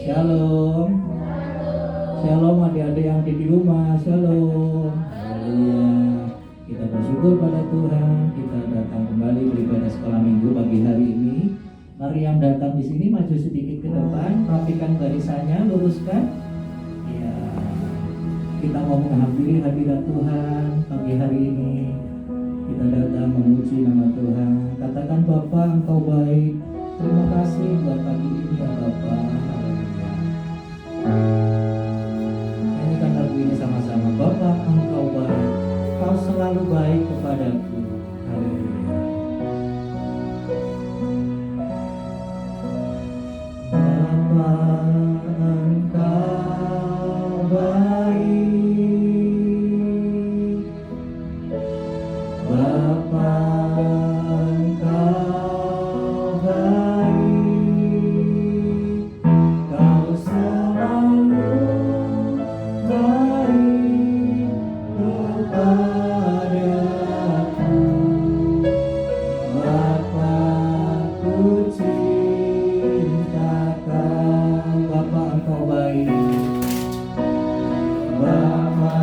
Shalom. Shalom adik-adik yang di rumah. Shalom. Haleluya. Kita bersyukur pada Tuhan. Kita datang kembali beribadah sekolah minggu pagi hari ini. Mari yang datang di sini maju sedikit ke depan, rapikan barisannya, luruskan. Ya, kita mau menghampiri hadirat Tuhan pagi hari ini. Kita datang memuji nama Tuhan. Katakan, Bapa, Engkau baik. Terima kasih buat pagi ini ya Bapa. Haleluya. Nyanyikan lagu ini sama-sama. Bapa, Engkau baik. Kau selalu baik kepadaku. Haleluya. Bapa, Engkau baik. Bapa, Engkau baik. Kau selalu baik kepadaku. Bapa, ku cinta Kau. Bapa, Engkau baik. Bapa,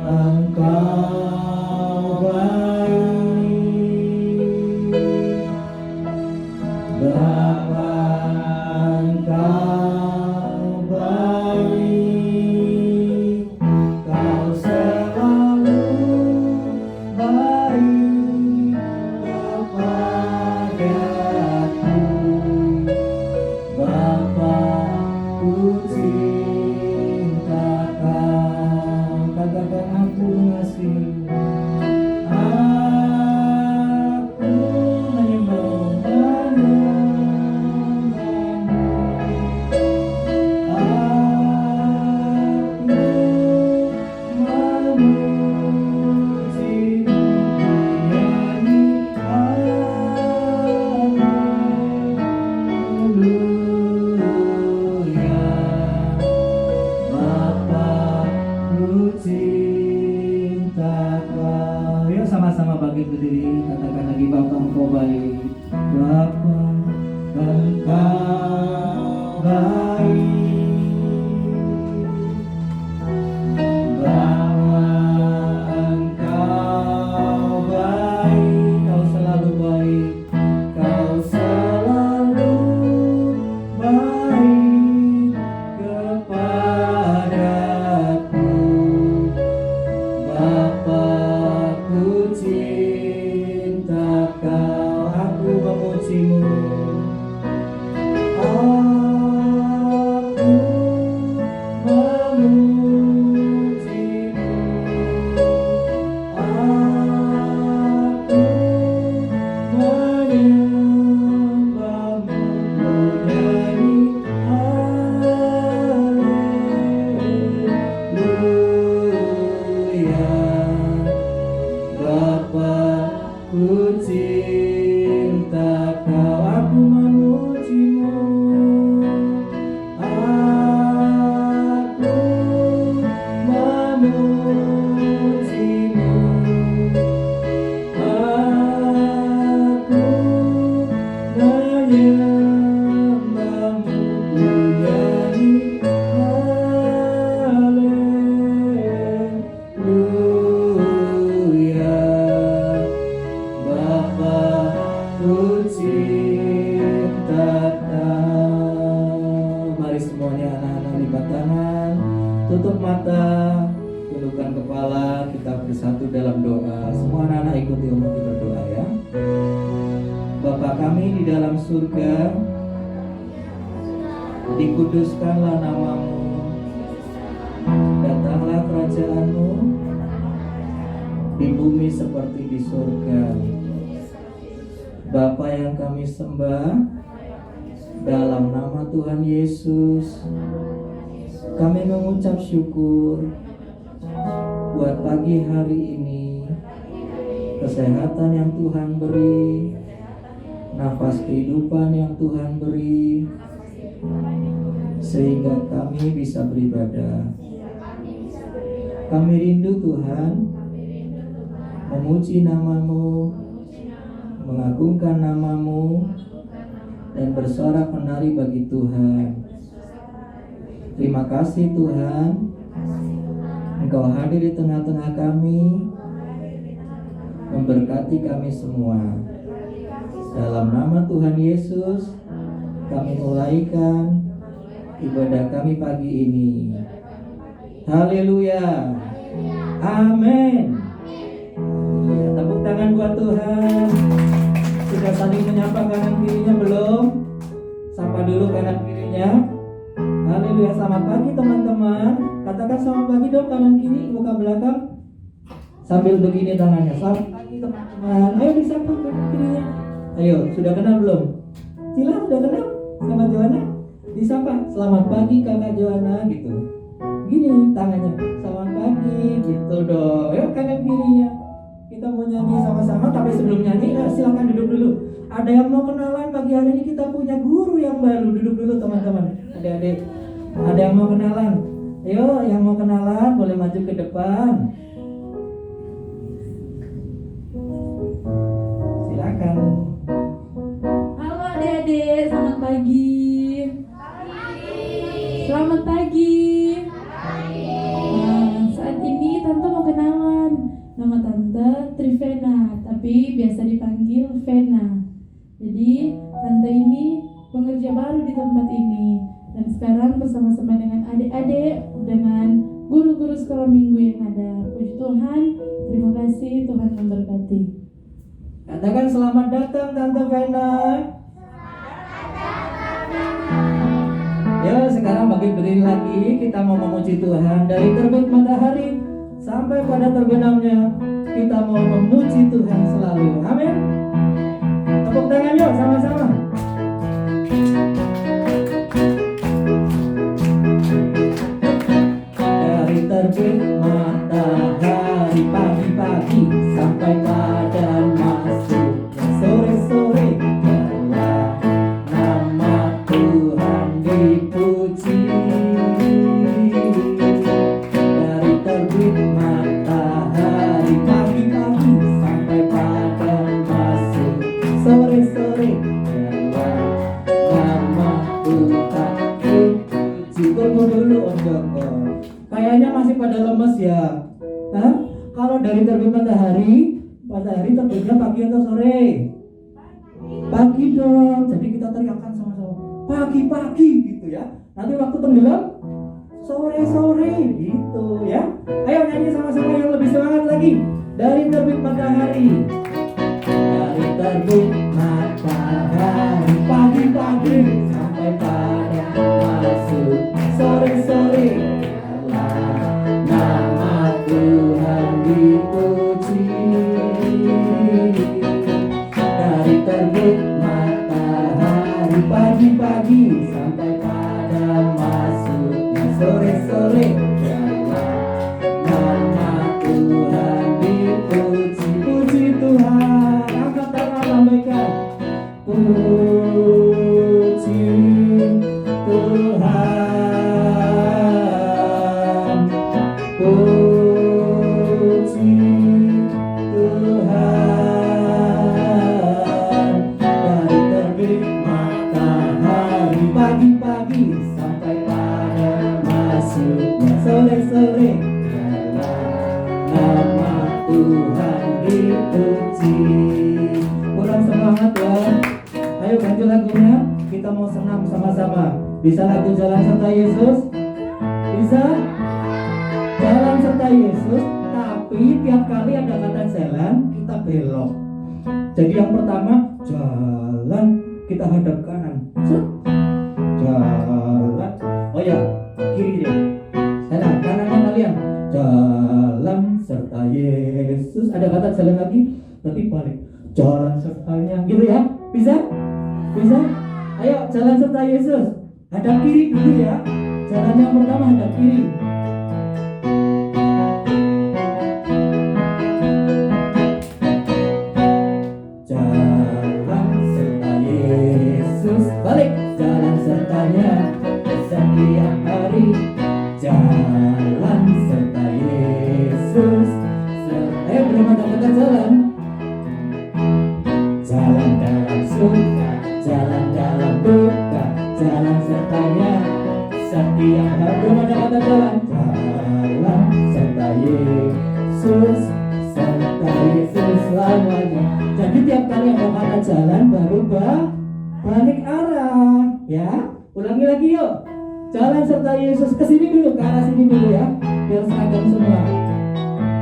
Engkau baik. Bapa, Engkau baik. Kau selalu baik kepadaku. Bapa, ku cinta Kau. Katakan, aku mengasihimu. Aku menyembahmu. Aku memujimu. Nyanyi haleluya. Bapa, ku cinta Kau. Yuk sama-sama bangkit berdiri, katakan lagi, Bapa, Engkau baik. Bapa, Engkau baik. Bapa, Engkau baik. Kau selalu baik. Kau selalu baik kepadaku. Bapa, ku cinta Kau. Aku memujimu. Aku memujimu. Aku menyembahmu. Nyanyi haleluya. Bapa, ku cinta Kau. Aku memujimu. Aku memujimu. Aku menyembahmu. Nyanyi haleluya. Bapa, ku cinta Kau. Mari semuanya anak-anak lipat tangan, tutup mata, tundukkan kepala, kita bersatu dalam doa. Semua anak-anak ikuti Om kita berdoa ya. Bapa kami di dalam surga, dikuduskanlah namamu, datanglah kerajaanmu, di bumi seperti di surga. Bapa yang kami sembah, dalam nama Tuhan Yesus, kami mengucap syukur buat pagi hari ini, kesehatan yang Tuhan beri, nafas kehidupan yang Tuhan beri, sehingga kami bisa beribadah. Kami rindu Tuhan memuji namamu, mengagungkan namamu, dan bersorak menari bagi Tuhan. Terima kasih Tuhan, Engkau hadir di tengah-tengah kami, memberkati kami semua. Dalam nama Tuhan Yesus, kami mulaikan ibadah kami pagi ini. Haleluya. Amin. Tepuk tangan buat Tuhan. Sudah saling menyapa kanan kirinya belum? Sapa dulu kanan kirinya. Haleluya. Selamat pagi teman-teman. Katakan selamat pagi dong kanan kiri, muka belakang. Sambil begini tangannya. Selamat pagi teman-teman. Ayo disapa kanan kirinya. Ayo, sudah kenal belum? Cila sudah kenal sama Joanna? Disapa, selamat pagi kakak Joanna gitu. Gini tangannya, selamat pagi gitu dong. Ayo kanan kirinya. Kita mau nyanyi sama-sama, tapi sebelum nyanyi silakan duduk dulu. Ada yang mau kenalan pagi hari ini, kita punya guru yang baru. Duduk dulu teman-teman. Adik-adik, ada yang mau kenalan? Ayo, yang mau kenalan boleh maju ke depan. Silakan. Halo adik-adik, selamat pagi. Selamat pagi. Nah, saat ini Tante mau kenalan. Nama Tante Trivena, tapi biasa dipanggil Vena. Jadi Tante ini pengerja baru di tempat ini. Dan sekarang bersama-sama dengan adik-adik, dengan guru-guru sekolah minggu yang ada. Puji Tuhan, terima kasih, Tuhan memberkati. Katakan selamat datang Tante Vena. Ya, sekarang bagi berdiri lagi, kita mau memuji Tuhan. Dari terbit matahari sampai pada terbenamnya, kita mau memuji Tuhan selalu. Amin. Tepuk tangan yuk sama-sama. Dari terbit matahari pagi-pagi sampai pada masuknya sore-sore, biarlah nama Tuhan dipuji. Dari terbit matahari pagi-pagi sampai pada masuk sore-sore, biarlah nama Tuhan dipuji. Tunggu dulu Om Joko, kayaknya masih pada lemes ya. Hah? Kalau dari terbit matahari terbitnya pagi atau sore? Pagi dong. Jadi kita teriakkan sama-sama, pagi-pagi gitu ya. Nanti waktu tenggelam sore-sore gitu ya. Ayo nyanyi sama-sama yang lebih semangat lagi. Dari terbit matahari. Dari terbit matahari pagi-pagi sampai pada masuk sore-sore, nama Tuhan dipuji. Dari terbit matahari pagi-pagi sampai pada masuknya sore-sore, nama Tuhan dipuji. Puji Tuhan, angkat tangan lambaikan. Puji Tuhan, puji Tuhan. Dari terbit matahari pagi-pagi sampai pada masuknya sore-sore, nama Tuhan dipuji. Kurang semangat ya. Ayo ganti lagunya, kita mau senam sama-sama. Bisa lagu Jalan Serta Yesus? Bisa? Jalan serta Yesus, tapi tiap kali ada kata jalan, kita belok. Jadi yang pertama, jalan, kita hadap kanan. Jalan. Oh ya, kiri deh. Kanannya kalian. Jalan serta Yesus. Ada kata jalan lagi, berarti balik. Jalan sertanya, gitu ya? Bisa? Bisa? Ayo, jalan serta Yesus. Hadap kiri dulu ya. Jalan yang pertama hadap kiri. Jalan serta Yesus. Balik. Jalan sertanya setiap hari. Jalan serta Yesus. Ayo belum ada kata jalan. Jalan dalam surga, jalan dalam sertanya setiap hari. Belum ada kata jalan. Jalan serta Yesus, serta Yesus selamanya. Jadi tiap kali ada kata jalan baru balik arah, ya. Ulangi lagi yuk. Jalan serta Yesus, ke sini dulu, ke arah sini dulu ya, biar seragam semua.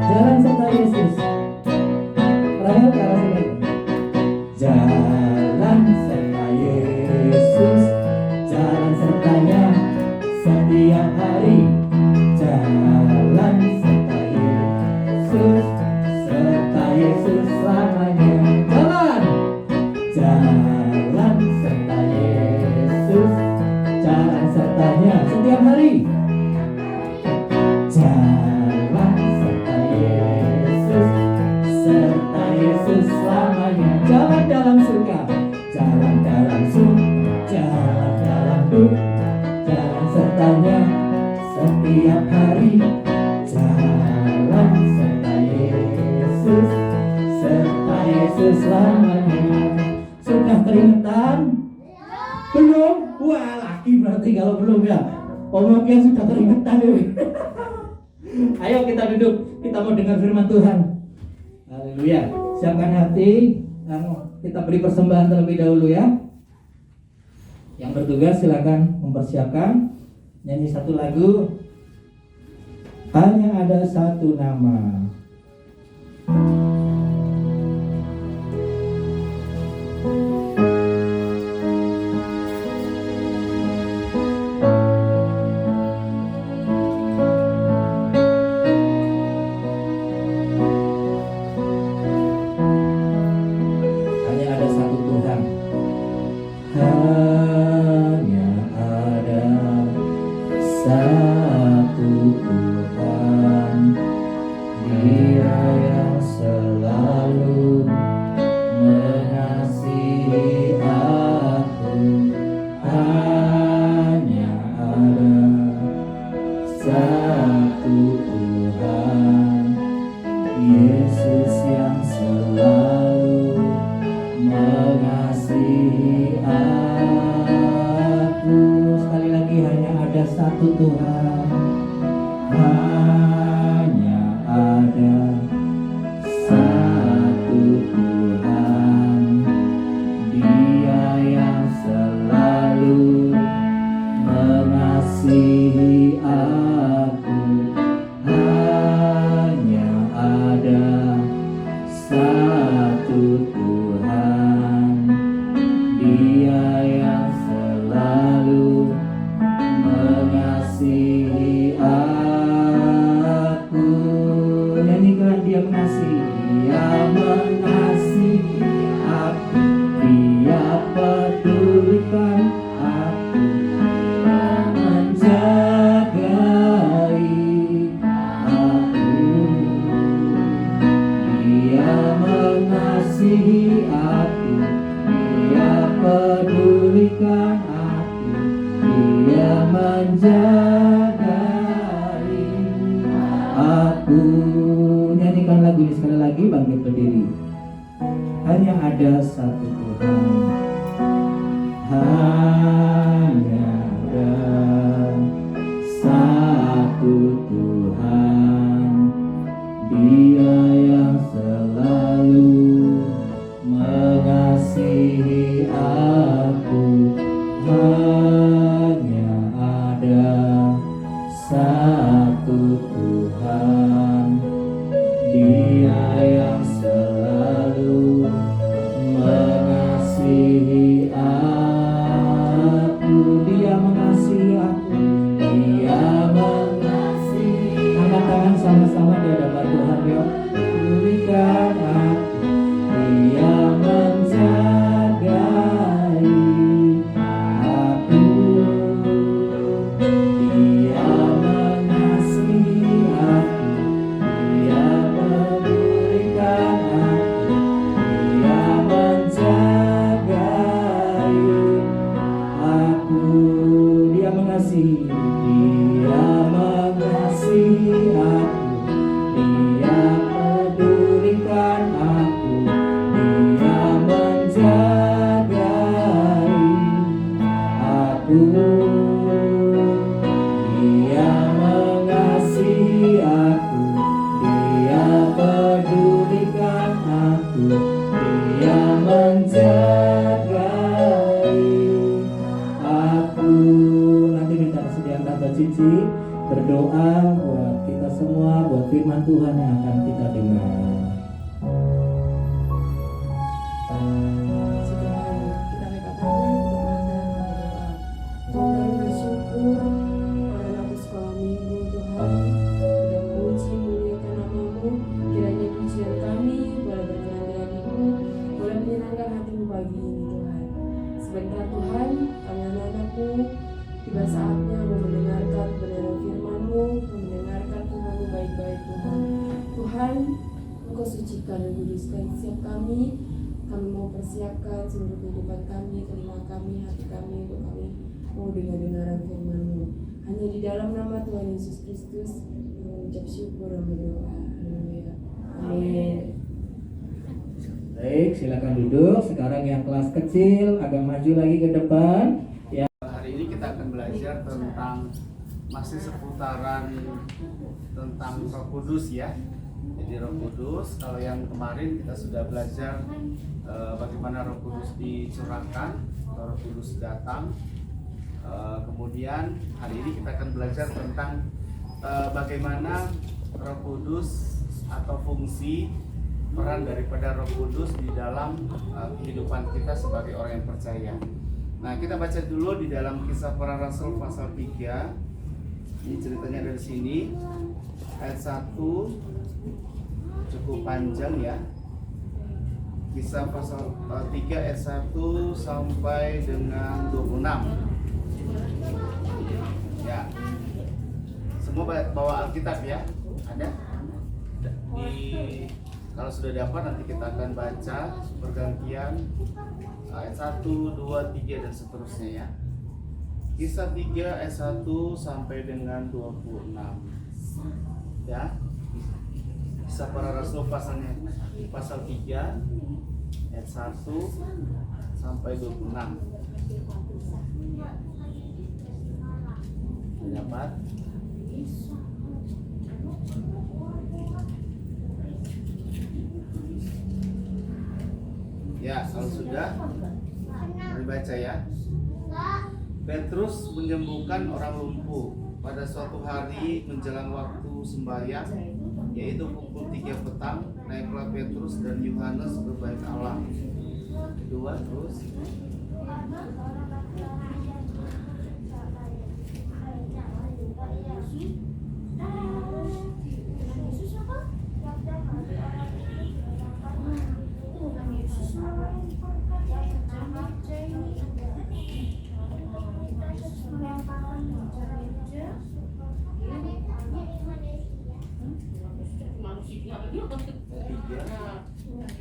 Jalan serta Yesus. Rahel ke arah sini. Jalan serta Yesus, jalan sertanya setiap hari. Jalan serta Yesus, serta Yesus selamanya. Jalan, jalan serta Yesus, jalan sertanya setiap hari. Jalan serta Yesus, serta Yesus selamanya. Jalan dalam suka, jalan dalam suka, jalan dalam duka, jalan sertanya setiap hari. Jalan serta Yesus, serta Yesus selamanya. Sudah keringetan? Belum? Wah, laki berarti kalau belum ya. Omongnya sudah keringetan ini. Ayo kita duduk, kita mau dengar firman Tuhan. Haleluya. Siapkan hati, kita beri persembahan terlebih dahulu ya. Yang bertugas silakan mempersiapkan nyanyi satu lagu. Hanya ada satu nama. Nyanyikan lagu ini sekali lagi, bangkit berdiri. Hanya ada satu Tuhan. Hanya ada satu Tuhan. Dia yang selalu mengasihi aku. Hanya ada satu Tuhan. Dia yang selalu mengasihi aku. Dia mengasihi aku. Dia mengasihi. Angkat tangan sama-sama di hadapan Tuhan yuk. Berikan aku. Dia menjagai aku. Dia mengasihi aku. Dia memberikan aku. Dia menjagai aku. Dia mengasihi. Dia mengasihi aku. Dia pedulikan aku. Dia menjagai aku. Nanti minta kesediaan Tante Cici berdoa buat kita semua, buat firman Tuhan yang akan kita dengar. Kita angkat tangan untuk melaksanakan berdoa. Tuhan, kami bersyukur pada waktu sekolah minggu Tuhan sudah memuji muliakan namamu. Kiranya pujian kami boleh berkenan di hatimu, boleh menyenangkan hatimu pagi ini Tuhan. Sebentar Tuhan, kami anak-anakmu tiba saatnya mau mendengarkan kebenaran firman-Mu, mendengarkan firman-Mu baik-baik Tuhan. Tuhan, Engkau sucikan dan kuduskan setiap kami. Kami mau persiapkan seluruh kehidupan kami, telinga kami, hati kami, untuk kami mau dengar-dengaran firman-Mu. Hanya di dalam nama Tuhan Yesus Kristus kami mengucap syukur dan berdoa. Haleluya. Amin. Baik, silakan duduk. Sekarang yang kelas kecil agak maju lagi ke depan. Ya. Hari ini kita akan belajar tentang masih seputaran tentang Roh Kudus ya. Jadi Roh Kudus, kalau yang kemarin kita sudah belajar bagaimana Roh Kudus dicurahkan, Roh Kudus datang. Kemudian hari ini kita akan belajar tentang bagaimana Roh Kudus atau fungsi peran daripada Roh Kudus di dalam kehidupan kita sebagai orang yang percaya. Nah, kita baca dulu di dalam Kisah Para Rasul pasal 3. Ini ceritanya dari sini. Ayat 1 cukup panjang ya. Kisah pasal 3 ayat 1 sampai dengan 26. Ya. Semua bawa Alkitab ya. Ada? Kalau sudah dapat nanti kita akan baca bergantian ayat 1, 2, 3 dan seterusnya ya. Kisah 3 ayat 1 sampai dengan 26. Ya. Kisah Para Rasul pasal 3 ayat 1 sampai 26. Sudah dapat? Ya, kalau sudah, mari baca ya. Petrus menyembuhkan orang lumpuh. Pada suatu hari menjelang waktu sembahyang, yaitu pukul 3 petang, naiklah Petrus dan Yohanes ke bait Allah. Kedua terus.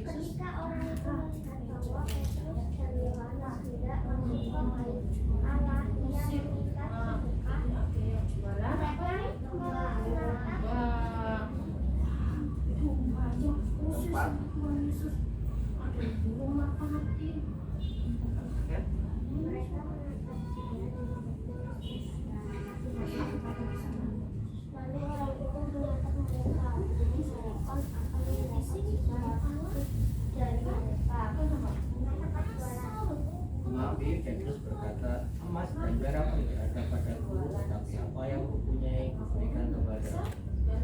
Ketika orang itu melihat bahwa Petrus dan Yohanes tidak menyembah Allah, ia mengikat sedekat. Mereka melaksanakan Yesus rumah hati. Mereka lalu orang itu mengatakan mereka diserahkan akan mendapat dari mereka. Tetapi Petrus berkata, emas dan perak tidak ada padaku, tetapi apa yang kupunyai kuberikan kepada.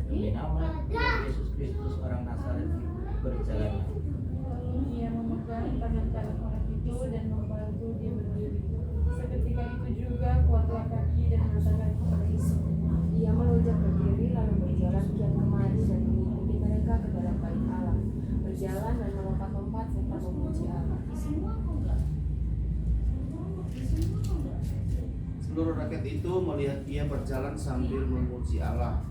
Demi nama Yesus Kristus orang Nazaret berjalanlah. Ia memegang tangan kanan orang itu dan membantu dia berdiri. Seketika itu juga kuatlah kaki dan mata kaki orang itu. Ia melonjak berdiri lalu berjalan kian kemari dan mengikuti mereka ke dalam bait Allah. Berjalan dan melompat-lompat serta memuji Allah. Seluruh rakyat itu melihat dia berjalan sambil memuji Allah.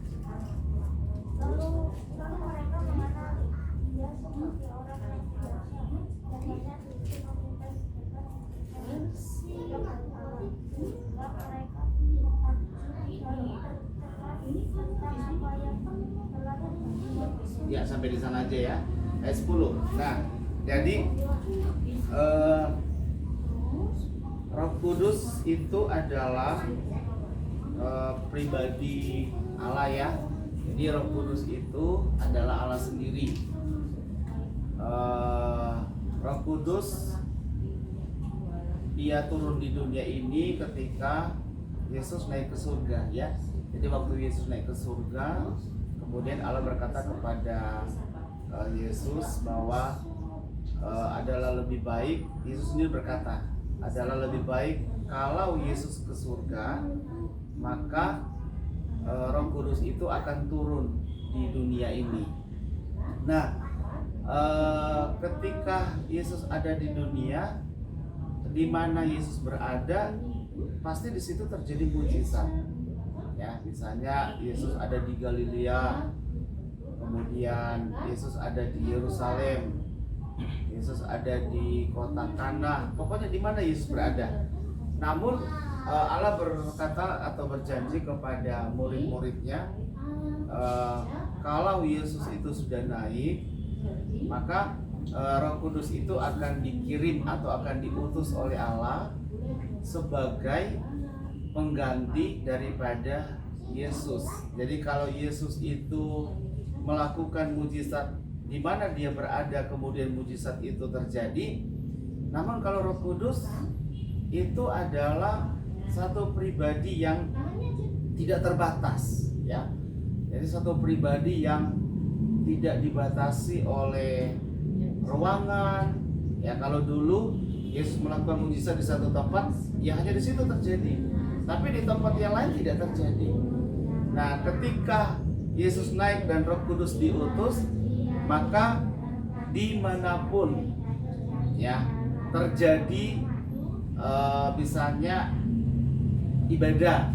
Lalu mereka mengenali dia seperti orang yang biasa dan banyak itu meminta sedekat ke bait Allah. Sehingga mereka lalu tercekat tentang apa yang telah terjadi. Ya, sampai di sana aja ya. Ayat 10. Nah, jadi Roh Kudus itu adalah pribadi Allah ya. Jadi Roh Kudus itu adalah Allah sendiri. Roh Kudus dia turun di dunia ini ketika Yesus naik ke surga, ya. Jadi waktu Yesus naik ke surga, kemudian Allah berkata kepada Yesus bahwa adalah lebih baik, Yesus sendiri berkata, adalah lebih baik kalau Yesus ke surga, maka Roh Kudus itu akan turun di dunia ini. Nah, ketika Yesus ada di dunia, di mana Yesus berada, pasti di situ terjadi mujizat. Ya, misalnya Yesus ada di Galilea, kemudian Yesus ada di Yerusalem, Yesus ada di kota Kana, pokoknya di mana Yesus berada. Namun Allah berkata atau berjanji kepada murid-muridnya, kalau Yesus itu sudah naik, maka Roh Kudus itu akan dikirim atau akan diutus oleh Allah sebagai pengganti daripada Yesus. Jadi kalau Yesus itu melakukan mujizat di mana dia berada, kemudian mujizat itu terjadi. Namun kalau Roh Kudus itu adalah satu pribadi yang tidak terbatas, ya. Jadi satu pribadi yang tidak dibatasi oleh ruangan. Ya, kalau dulu Yesus melakukan mujizat di satu tempat, ya hanya di situ terjadi. Tapi di tempat yang lain tidak terjadi. Nah, ketika Yesus naik dan Roh Kudus diutus, maka dimanapun ya terjadi misalnya ibadah,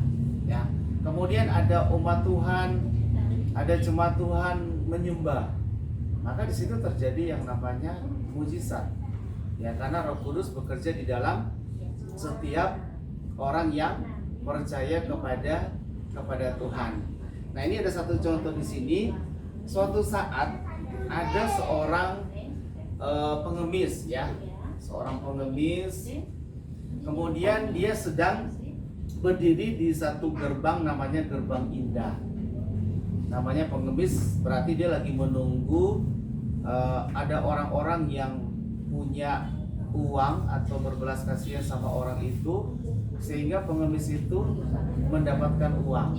ya, kemudian ada umat Tuhan, ada jemaat Tuhan menyembah, maka di situ terjadi yang namanya mujizat. Ya, karena Roh Kudus bekerja di dalam setiap orang yang percaya kepada Tuhan. Nah, ini ada satu contoh di sini. Suatu saat ada seorang pengemis, ya, seorang pengemis. Kemudian dia sedang berdiri di satu gerbang, namanya gerbang indah. Namanya pengemis berarti dia lagi menunggu ada orang-orang yang punya uang atau berbelas kasihan sama orang itu, sehingga pengemis itu mendapatkan uang.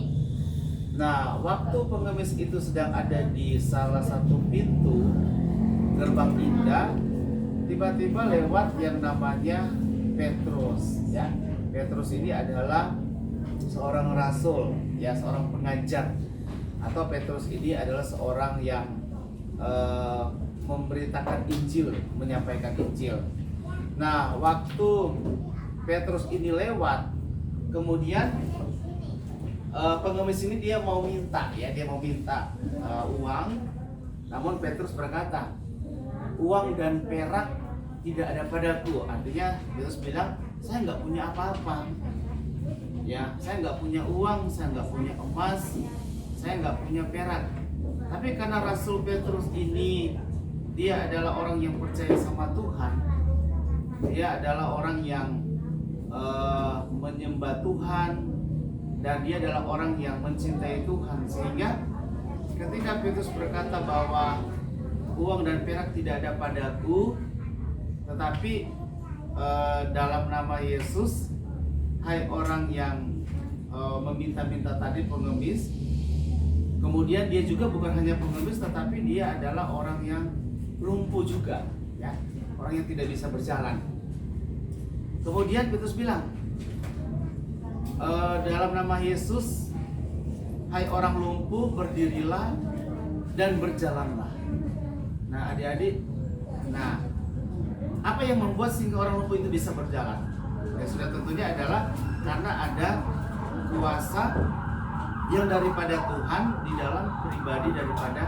Nah, waktu pengemis itu sedang ada di salah satu pintu gerbang indah, tiba-tiba lewat yang namanya Petrus, ya. Petrus ini adalah seorang rasul, ya, seorang pengajar. Atau Petrus ini adalah seorang yang memberitakan Injil, menyampaikan Injil. Nah, waktu Petrus ini lewat, kemudian pengemis ini dia mau minta, ya, dia mau minta uang. Namun Petrus berkata, uang dan perak tidak ada padaku. Artinya Petrus bilang, saya nggak punya apa-apa, ya, saya nggak punya uang, saya nggak punya emas, saya nggak punya perak. Tapi karena Rasul Petrus ini dia adalah orang yang percaya sama Tuhan, dia adalah orang yang menyembah Tuhan, dan dia adalah orang yang mencintai Tuhan, sehingga ketika Petrus berkata bahwa uang dan perak tidak ada padaku, tetapi dalam nama Yesus, hai orang yang meminta-minta tadi, pengemis. Kemudian dia juga bukan hanya pengemis, tetapi dia adalah orang yang lumpuh juga, ya, orang yang tidak bisa berjalan. Kemudian Petrus bilang, dalam nama Yesus, hai orang lumpuh, berdirilah dan berjalanlah. Nah, adik-adik, nah, apa yang membuat sehingga orang lumpuh itu bisa berjalan? Ya, sudah tentunya adalah karena ada kuasa yang daripada Tuhan di dalam pribadi daripada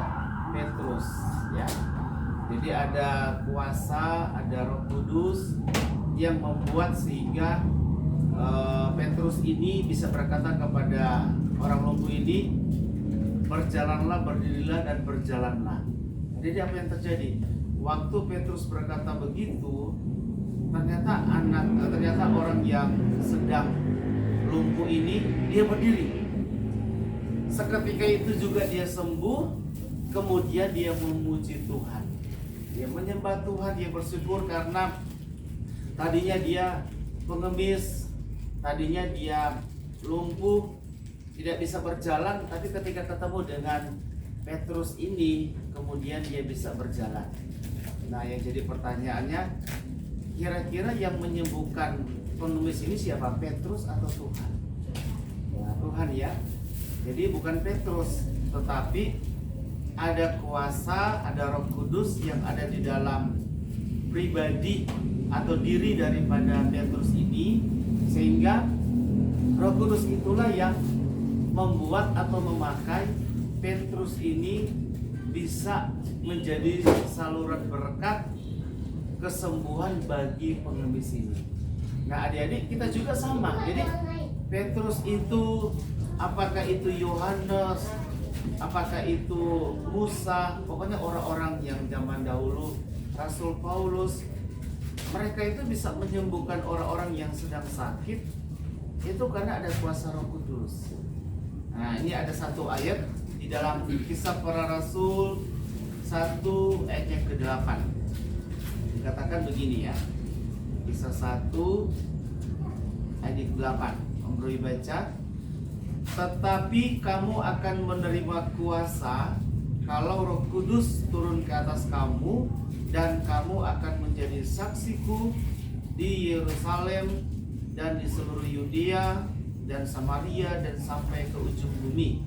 Petrus, ya. Jadi ada kuasa, ada Roh Kudus yang membuat sehingga Petrus ini bisa berkata kepada orang lumpuh ini, berjalanlah, berdirilah dan berjalanlah. Jadi apa yang terjadi? Waktu Petrus berkata begitu, ternyata orang yang sedang lumpuh ini dia berdiri. Seketika itu juga dia sembuh. Kemudian dia memuji Tuhan, dia menyembah Tuhan, dia bersyukur karena tadinya dia pengemis, tadinya dia lumpuh, tidak bisa berjalan, tapi ketika ketemu dengan Petrus ini, kemudian dia bisa berjalan. Nah, yang jadi pertanyaannya, kira-kira yang menyembuhkan pengemis ini siapa? Petrus atau Tuhan? Ya, Tuhan ya. Jadi bukan Petrus, tetapi ada kuasa, ada Roh Kudus yang ada di dalam pribadi atau diri daripada Petrus ini, sehingga Roh Kudus itulah yang membuat atau memakai Petrus ini bisa menjadi saluran berkat kesembuhan bagi pengemis ini. Nah, adik-adik, kita juga sama. Jadi Petrus itu, apakah itu Yohanes, apakah itu Musa, pokoknya orang-orang yang zaman dahulu, Rasul Paulus, mereka itu bisa menyembuhkan orang-orang yang sedang sakit, itu karena ada kuasa Roh Kudus. Nah, ini ada satu ayat di dalam Kisah Para Rasul 1 ayat yang ke-8. Dikatakan begini ya. Kisah 1 ayat ke-8. Om Roy baca. Tetapi kamu akan menerima kuasa kalau Roh Kudus turun ke atas kamu, dan kamu akan menjadi saksiku di Yerusalem dan di seluruh Yudea dan Samaria dan sampai ke ujung bumi.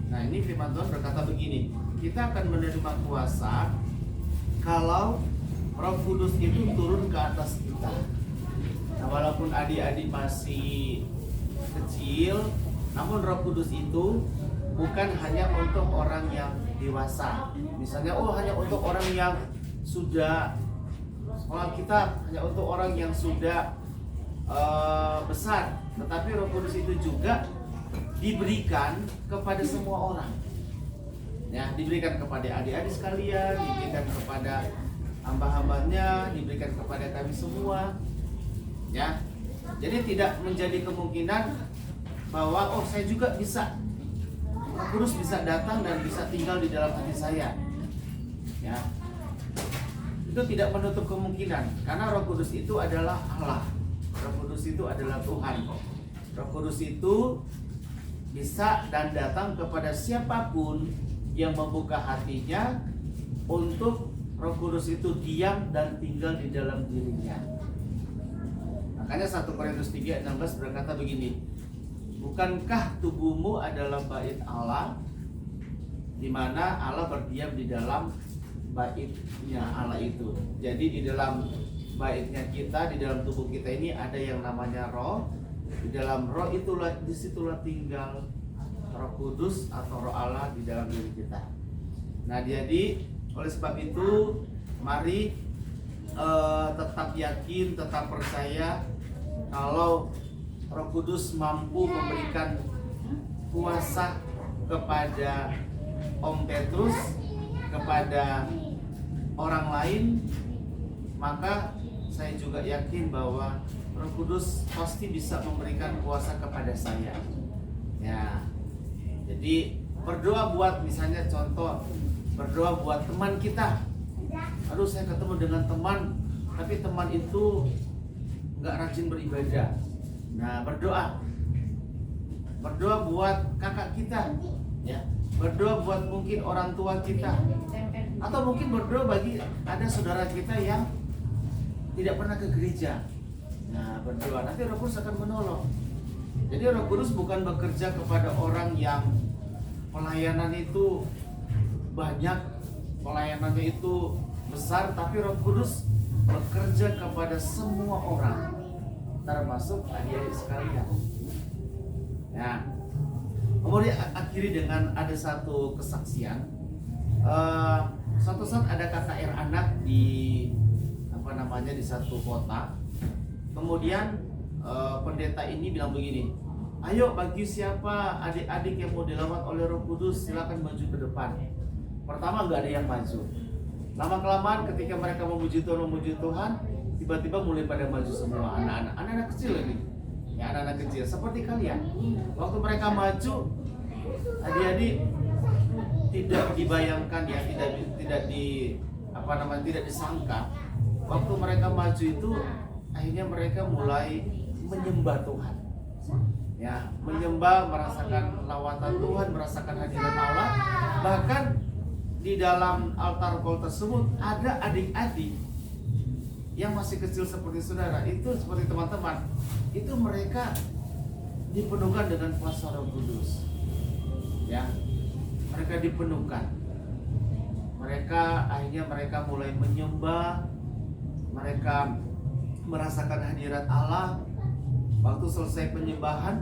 Nah, ini firman Tuhan berkata begini, kita akan menerima kuasa kalau Roh Kudus itu turun ke atas kita. Nah, walaupun adik-adik masih kecil, namun Roh Kudus itu bukan hanya untuk orang yang dewasa. Misalnya, hanya untuk orang yang sudah sekolah kita, hanya untuk orang yang sudah besar. Tetapi Roh Kudus itu juga diberikan kepada semua orang. Ya, diberikan kepada adik-adik sekalian, diberikan kepada hamba-hambanya, diberikan kepada kami semua. Ya. Jadi tidak menjadi kemungkinan bahwa saya juga bisa, Roh Kudus bisa datang dan bisa tinggal di dalam hati saya. Ya. Itu tidak menutup kemungkinan, karena Roh Kudus itu adalah Allah. Roh Kudus itu adalah Tuhan. Roh Kudus itu bisa dan datang kepada siapapun yang membuka hatinya untuk Roh Kudus itu diam dan tinggal di dalam dirinya. Makanya 1 Korintus 3:16 berkata begini, bukankah tubuhmu adalah bait Allah, di mana Allah berdiam di dalam baitnya Allah itu. Jadi di dalam baitnya kita, di dalam tubuh kita ini ada yang namanya roh. Di dalam roh itulah, disitulah tinggal Roh Kudus atau Roh Allah di dalam diri kita. Nah, jadi oleh sebab itu mari tetap yakin, tetap percaya kalau Roh Kudus mampu memberikan kuasa kepada Om Petrus, kepada orang lain, maka saya juga yakin bahwa Roh Kudus pasti bisa memberikan kuasa kepada saya. Ya. Jadi berdoa buat, misalnya contoh, berdoa buat teman kita. Aduh, saya ketemu dengan teman, tapi teman itu nggak rajin beribadah. Nah, berdoa buat kakak kita, ya. Berdoa buat mungkin orang tua kita, atau mungkin berdoa bagi ada saudara kita yang tidak pernah ke gereja. Nah, berdoa, nanti Roh Kudus akan menolong. Jadi Roh Kudus bukan bekerja kepada orang yang pelayanan itu banyak, pelayanannya itu besar, tapi Roh Kudus bekerja kepada semua orang, termasuk adik-adik sekalian. Ya. Kemudian akhiri dengan ada satu kesaksian. Suatu saat ada KKR anak di di satu kota. Kemudian pendeta ini bilang begini, ayo bagi siapa adik-adik yang mau dilawat oleh Roh Kudus, silakan maju ke depan. Pertama nggak ada yang maju. Lama kelamaan ketika mereka memuji Tuhan, tiba-tiba mulai pada maju semua anak-anak kecil lagi. Ya, anak-anak kecil seperti kalian. Waktu mereka maju, adik-adik tidak dibayangkan, ya, tidak disangka. Waktu mereka maju itu akhirnya mereka mulai menyembah Tuhan. Ya, menyembah, merasakan lawatan Tuhan, merasakan hadirat Allah. Bahkan di dalam altar kol tersebut ada adik-adik yang masih kecil seperti saudara, itu seperti teman-teman, itu mereka dipenuhkan dengan kuasa Roh Kudus. Ya, mereka dipenuhkan. Akhirnya mereka mulai menyembah, mereka merasakan hadirat Allah. Waktu selesai penyembahan,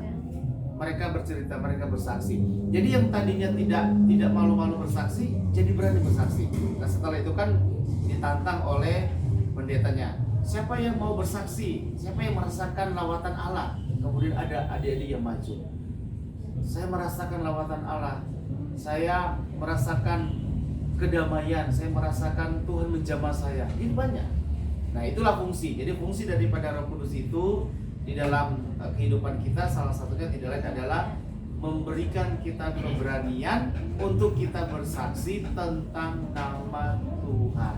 mereka bercerita, mereka bersaksi. Jadi yang tadinya tidak malu-malu bersaksi, jadi berani bersaksi. Nah setelah itu kan ditantang oleh pendetanya, siapa yang mau bersaksi, siapa yang merasakan lawatan Allah. Kemudian ada adik-adik yang maju, saya merasakan lawatan Allah, saya merasakan kedamaian, saya merasakan Tuhan menjamah saya. Ini banyak. Nah itulah fungsi. Jadi fungsi daripada Roh Kudus itu di dalam kehidupan kita salah satunya tidak lain adalah memberikan kita keberanian untuk kita bersaksi tentang nama Tuhan.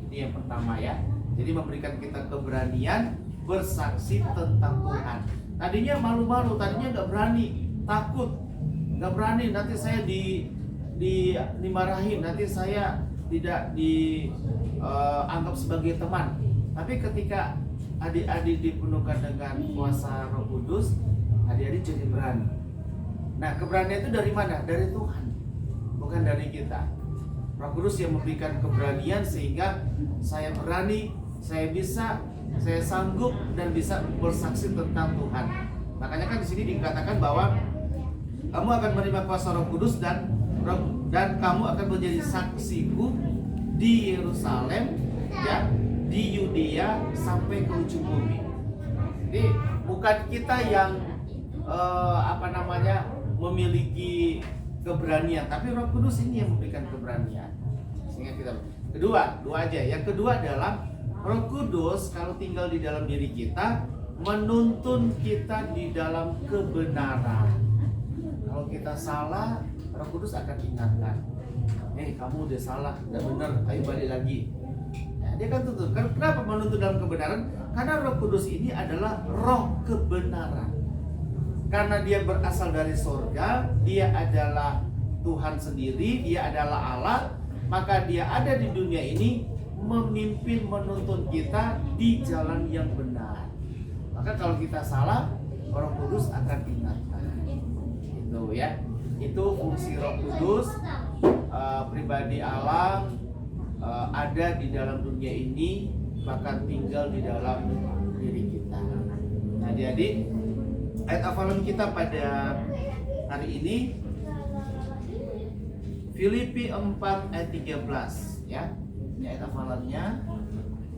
Ini yang pertama ya. Jadi memberikan kita keberanian bersaksi tentang Tuhan. Tadinya malu-malu, tadinya nggak berani, takut, nggak berani. Nanti saya dimarahin, nanti saya tidak dianggap sebagai teman. Tapi ketika adik-adik dipenuhkan dengan kuasa Roh Kudus, adik-adik jadi berani. Nah, keberanian itu dari mana? Dari Tuhan, bukan dari kita. Roh Kudus yang memberikan keberanian sehingga saya berani, saya bisa, saya sanggup dan bisa bersaksi tentang Tuhan. Makanya kan di sini dikatakan bahwa kamu akan menerima kuasa Roh Kudus dan kamu akan menjadi saksiku di Yerusalem, ya, di Yudea sampai ke ujung bumi. Jadi bukan kita yang memiliki keberanian, tapi Roh Kudus ini yang memberikan keberanian. Sehingga kita dua aja. Yang kedua adalah Roh Kudus kalau tinggal di dalam diri kita menuntun kita di dalam kebenaran. Kalau kita salah, Roh Kudus akan ingatkan, kamu udah salah, udah benar, ayo balik lagi. Nah, dia kan tuntut. Kenapa menuntun dalam kebenaran? Karena Roh Kudus ini adalah Roh kebenaran. Karena dia berasal dari surga, dia adalah Tuhan sendiri, dia adalah Allah, maka dia ada di dunia ini memimpin, menuntun kita di jalan yang benar. Maka kalau kita salah, Roh Kudus akan ingatkan. Itu ya. Itu fungsi Roh Kudus, pribadi Allah, ada di dalam dunia ini, bahkan tinggal di dalam diri kita. Nah, jadi ayat hafalan kita pada hari ini Filipi 4 ayat 13 ya. Ini ayat hafalannya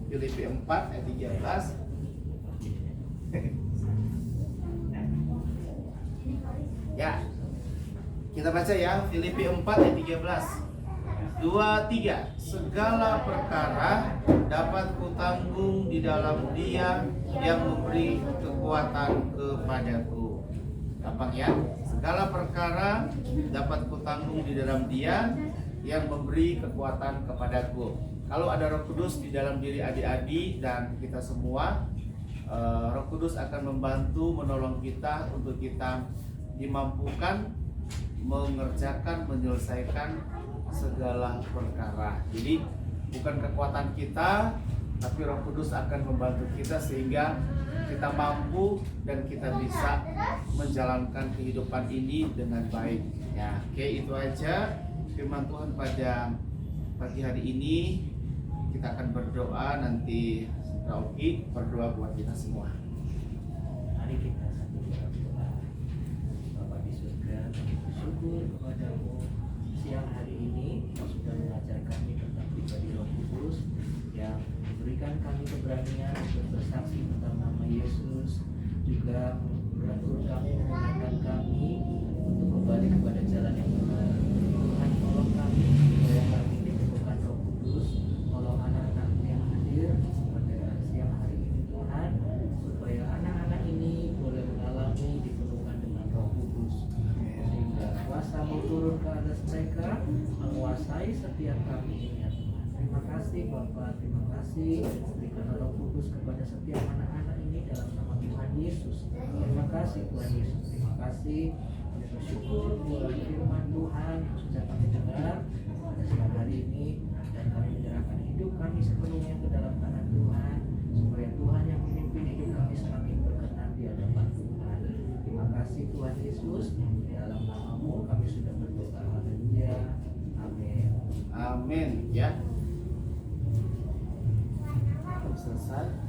Filipi 4 ayat 13. Ya. Kita baca ya, Filipi 4 ayat 13. 2-3. Segala perkara dapat kutanggung di dalam Dia yang memberi kekuatan kepadaku. Gampang ya? Segala perkara dapat kutanggung di dalam Dia yang memberi kekuatan kepadaku. Kalau ada Roh Kudus di dalam diri adik-adik dan kita semua, Roh Kudus akan membantu, menolong kita untuk kita dimampukan mengerjakan, menyelesaikan segala perkara. Jadi bukan kekuatan kita, tapi Roh Kudus akan membantu kita sehingga kita mampu dan kita bisa menjalankan kehidupan ini dengan baik. Ya, oke, itu aja firman Tuhan pada pagi hari ini. Kita akan berdoa, nanti Rauki berdoa buat kita semua. Mari kita satu berdoa. Bapa di surga, kami bersyukur kepadamu siang hari ini Kau sudah mengajar kami tentang pribadi Roh Kudus yang memberikan kami keberanian untuk bersaksi tentang nama Yesus, juga mengatur kami, mengingatkan kami untuk kembali kepada jalan yang benar. Tuhan, tolong kami supaya kami dipenuhkan Roh Kudus, tolong anak-anak yang hadir pada siang hari ini Tuhan, supaya anak-anak ini boleh mengalami dipenuhkan dengan Roh Kudus, sehingga kuasa-Mu turun ke atas mereka, menguasai setiap kami ini ya Tuhan. Terima kasih Bapak, terima kasih berikan Roh Kudus kepada setiap anak-anak ini dalam nama Tuhan Yesus. Terima kasih Tuhan Yesus, terima kasih. Kami bersyukur buat firman Tuhan yang sudah kami dengar pada siang hari ini, dan kami menyerahkan hidup kami sepenuhnya ke dalam tangan Tuhan, supaya Tuhan yang memimpin hidup kami semakin berkenan di hadapan Tuhan. Terima kasih Tuhan Yesus, di dalam nama-Mu kami sudah berdoa. Haleluya. Amin. Amin ya. Selesai.